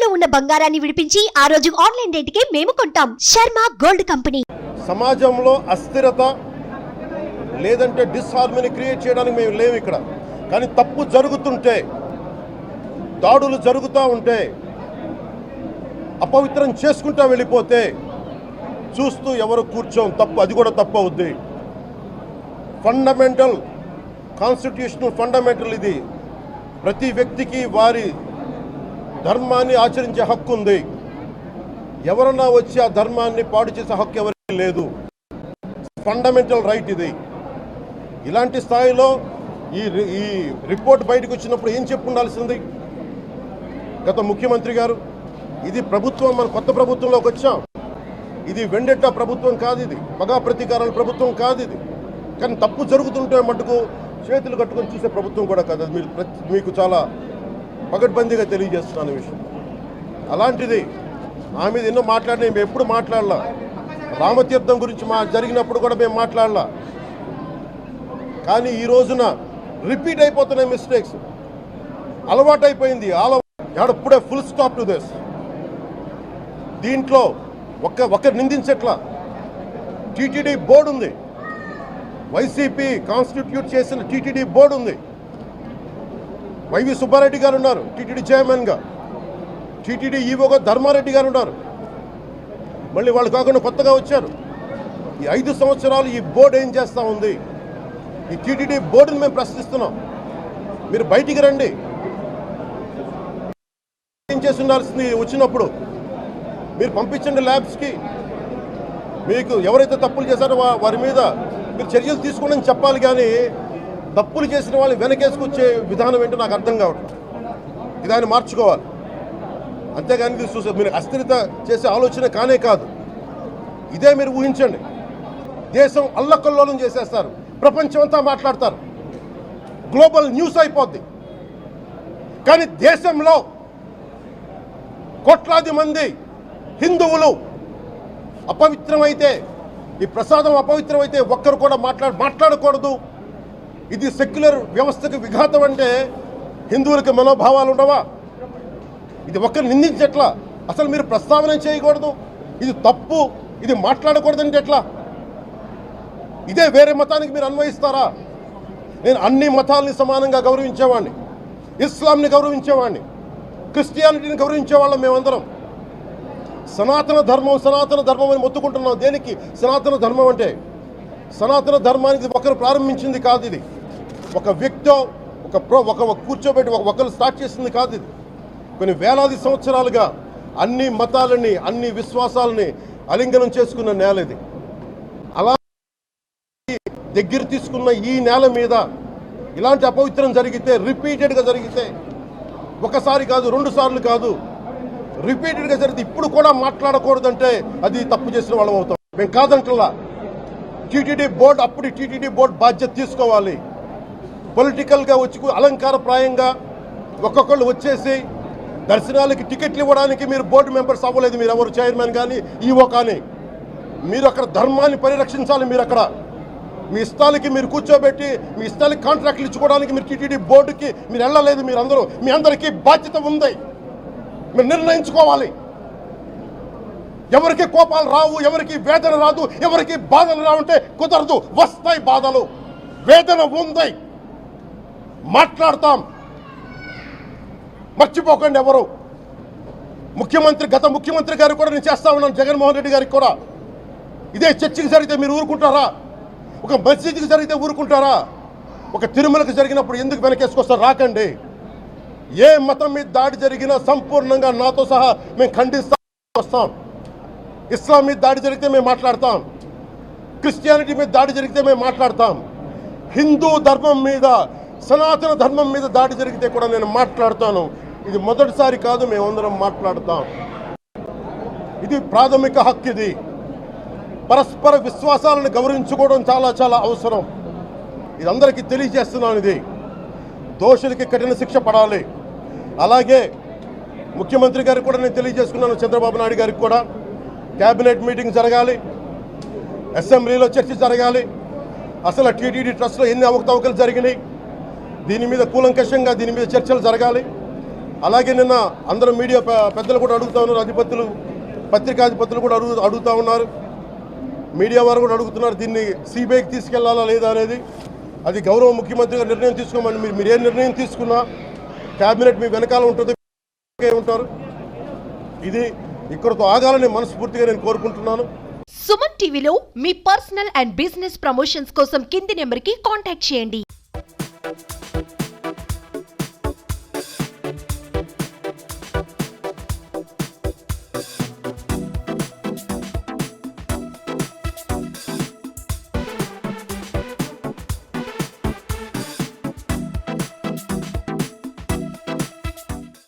తాకట్టులో ఉన్న బంగారాన్ని విడిపించి ఆ రోజు ఆన్లైన్ రేటుకే మేము కొంటాం. Sharma gold company. సమాజంలో అస్థిరత లేదంటే డిస్హార్మనీ క్రియేట్ చేయడానికి మేము లేవు ఇక్కడ. కానీ తప్పు జరుగుతుంటే, దాడులు జరుగుతూ ఉంటే, అపవిత్రం చేసుకుంటూ వెళ్ళిపోతే చూస్తూ ఎవరు కూర్చోం. తప్పు, అది కూడా తప్పు అవుద్ది. ఫండమెంటల్, కాన్స్టిట్యూషనల్ ఫండమెంటల్ ఇది. ప్రతి వ్యక్తికి వారి ధర్మాన్ని ఆచరించే హక్కు ఉంది. ఎవరన్నా వచ్చి ఆ ధర్మాన్ని పాడు చేసే హక్కు ఎవరికి లేదు. ఫండమెంటల్ రైట్ ఇది. ఇలాంటి స్థాయిలో ఈ రిపోర్ట్ బయటకు వచ్చినప్పుడు ఏం చెప్పుండాల్సింది గత ముఖ్యమంత్రి గారు? ఇది ప్రభుత్వం, మన కొత్త ప్రభుత్వంలోకి వచ్చాం. ఇది వెండెట్టా ప్రభుత్వం కాదు, ఇది పగా ప్రతీకారాల ప్రభుత్వం కాదు ఇది. కానీ తప్పు జరుగుతుంటే మటుకు చేతులు కట్టుకొని చూసే ప్రభుత్వం కూడా కాదు. అది మీకు చాలా పగడ్బందీగా తెలియజేస్తున్నాను విషయం. అలాంటిది మా మీద ఎన్నో మాట్లాడినా మేము ఎప్పుడు మాట్లాడలా. రామతీర్థం గురించి జరిగినప్పుడు కూడా మేము మాట్లాడలా. కానీ ఈ రోజున రిపీట్ అయిపోతున్నాయి మిస్టేక్స్. అలవాటైపోయింది. ఎప్పుడే ఫుల్ స్టాప్ టు దిస్. దీంట్లో ఒకరు నిందించట్లా. టీటీడీ బోర్డు ఉంది, వైసీపీ కాన్స్టిట్యూట్ చేసిన టీటీడీ బోర్డు ఉంది. వైవి సుబ్బారెడ్డి గారు ఉన్నారు టీటీడీ చైర్మన్గా. టీటీడీ ఈవోగా ధర్మారెడ్డి గారు ఉన్నారు. మళ్ళీ వాళ్ళు కాకుండా కొత్తగా వచ్చారు. ఈ 5 సంవత్సరాలు ఈ బోర్డు ఏం చేస్తూ ఉంది? ఈ టీటీడీ బోర్డుని మేము ప్రశ్నిస్తున్నాం. మీరు బయటికి రండి. ఏం చేసి ఉండాల్సింది? వచ్చినప్పుడు మీరు పంపించండి ల్యాబ్స్కి. మీకు ఎవరైతే తప్పులు చేశారో వారి మీద మీరు చర్యలు తీసుకోండి చెప్పాలి. కానీ తప్పులు చేసిన వాళ్ళని వెనకేసుకొచ్చే విధానం ఏంటో నాకు అర్థం కావడం. ఇది ఆయన మార్చుకోవాలి. అంతేగాని మీరు అస్థిరత చేసే ఆలోచన కానే కాదు. ఇదే మీరు ఊహించండి. దేశం అల్లకల్లోలం చేసేస్తారు, ప్రపంచం అంతా మాట్లాడతారు, గ్లోబల్ న్యూస్ అయిపోద్ది. కానీ దేశంలో కోట్లాది మంది హిందువులు అపవిత్రమైతే, ఈ ప్రసాదం అపవిత్రమైతే ఒక్కరు కూడా మాట్లాడకూడదు. ఇది సెక్యులర్ వ్యవస్థకు విఘాతం అంటే హిందువులకి మనోభావాలు ఉండవా? ఇది ఒక్కరు నిందించట్లా. అసలు మీరు ప్రస్తావన చేయకూడదు, ఇది తప్పు, ఇది మాట్లాడకూడదంటే ఎట్లా? ఇదే వేరే మతానికి మీరు అన్వయిస్తారా? నేను అన్ని మతాలని సమానంగా గౌరవించేవాడిని. ఇస్లాంని గౌరవించేవాడిని, క్రిస్టియానిటీని గౌరవించేవాళ్ళం మేమందరం. సనాతన ధర్మం అని మొత్తుకుంటున్నాం. దేనికి సనాతన ధర్మం అంటే? సనాతన ధర్మానికి ఒకరు ప్రారంభించింది కాదు. ఇది ఒక వ్యక్తో ఒక కూర్చోబెట్టి ఒకరు స్టార్ట్ చేసింది కాదు. ఇది కొన్ని వేలాది సంవత్సరాలుగా అన్ని మతాలని, అన్ని విశ్వాసాలని అలింగనం చేసుకున్న నేల ఇది. అలా దగ్గర తీసుకున్న ఈ నేల మీద ఇలాంటి అపవిత్రం జరిగితే, రిపీటెడ్గా జరిగితే, ఒకసారి కాదు 2 సార్లు కాదు, రిపీటెడ్గా జరిగితే ఇప్పుడు కూడా మాట్లాడకూడదంటే అది తప్పు చేసిన వాళ్ళం అవుతాం. మేము కాదంటలా. టీటీడీ బోర్డు, అప్పుడు టీటీడీ బోర్డు బాధ్యత తీసుకోవాలి. పొలిటికల్గా వచ్చి అలంకారప్రాయంగా ఒక్కొక్కళ్ళు వచ్చేసి దర్శనాలకి టికెట్లు ఇవ్వడానికి మీరు బోర్డు మెంబర్స్ అవ్వలేదు. మీరు ఎవరు చైర్మన్ కానీ ఈవో కానీ. మీరు అక్కడ ధర్మాన్ని పరిరక్షించాలి. మీరు అక్కడ మీ ఇష్టాలకి మీరు కూర్చోబెట్టి మీ ఇష్టాలకి కాంట్రాక్ట్లు ఇచ్చుకోవడానికి మీరు టీటీడీ బోర్డుకి మీరు వెళ్ళలేదు. మీరందరూ, మీ అందరికీ బాధ్యత ఉంది. మీరు నిర్ణయించుకోవాలి. ఎవరికి కోపాలు రావు, ఎవరికి వేదన రాదు, ఎవరికి బాధలు రావంటే కుదరదు. వస్తాయి బాధలు, వేదన ఉంది, మాట్లాడతాం. మర్చిపోకండి ఎవరు. గత ముఖ్యమంత్రి గారు కూడా నేను చేస్తా ఉన్నాను, జగన్మోహన్ రెడ్డి గారికి కూడా. ఇదే చర్చికి జరిగితే మీరు ఊరుకుంటారా? ఒక మసీదుకి జరిగితే ఊరుకుంటారా? ఒక తిరుమలకు జరిగినప్పుడు ఎందుకు వెనకేసుకొస్తారు? రాకండి. ఏ మతం మీద దాడి జరిగినా సంపూర్ణంగా నాతో సహా మేము ఖండిస్తాం, వస్తాం. ఇస్లాం మీద దాడి జరిగితే మేము మాట్లాడతాం, క్రిస్టియానిటీ మీద దాడి జరిగితే మేము మాట్లాడతాం. హిందూ ధర్మం మీద, సనాతన ధర్మం మీద దాడి జరిగితే కూడా నేను మాట్లాడతాను. ఇది మొదటిసారి కాదు, మేమందరం మాట్లాడతాం. ఇది ప్రాథమిక హక్కు. ఇది పరస్పర విశ్వాసాలను గౌరవించుకోవడం చాలా చాలా అవసరం. ఇది అందరికీ తెలియజేస్తున్నాను. ఇది దోషులకి కఠిన శిక్ష పడాలి. అలాగే ముఖ్యమంత్రి గారికి కూడా నేను తెలియజేసుకున్నాను, చంద్రబాబు నాయుడు గారికి కూడా క్యాబినెట్ మీటింగ్ జరగాలి, అసెంబ్లీలో చర్చ జరగాలి. అసలు టీటీడీ ట్రస్ట్లో ఎన్ని అవకతవకలు జరిగినాయి, దీని మీద కూలంకషంగా దీని మీద చర్చలు జరగాలి. అలాగే నిన్న అందరూ మీడియా పెద్దలు కూడా అడుగుతా ఉన్నారు, అధిపతులు పత్రికాధిపతులు కూడా అడుగుతూ ఉన్నారు, మీడియా వారు కూడా అడుగుతున్నారు దీన్ని సిబిఐకి తీసుకెళ్లాలా లేదా అనేది. అది గౌరవ ముఖ్యమంత్రిగా నిర్ణయం తీసుకోమని మీరు ఏ నిర్ణయం తీసుకున్నా క్యాబినెట్ మీ వెనకాల ఉంటుంది ఉంటారు. ఇది ఇక్కడతో ఆగాలని మనస్ఫూర్తిగా నేను కోరుకుంటున్నాను. సుమన్ టీవీలో మీ పర్సనల్ అండ్ బిజినెస్ ప్రమోషన్స్ కోసం కింది నెంబర్కి కాంటాక్ట్ చేయండి.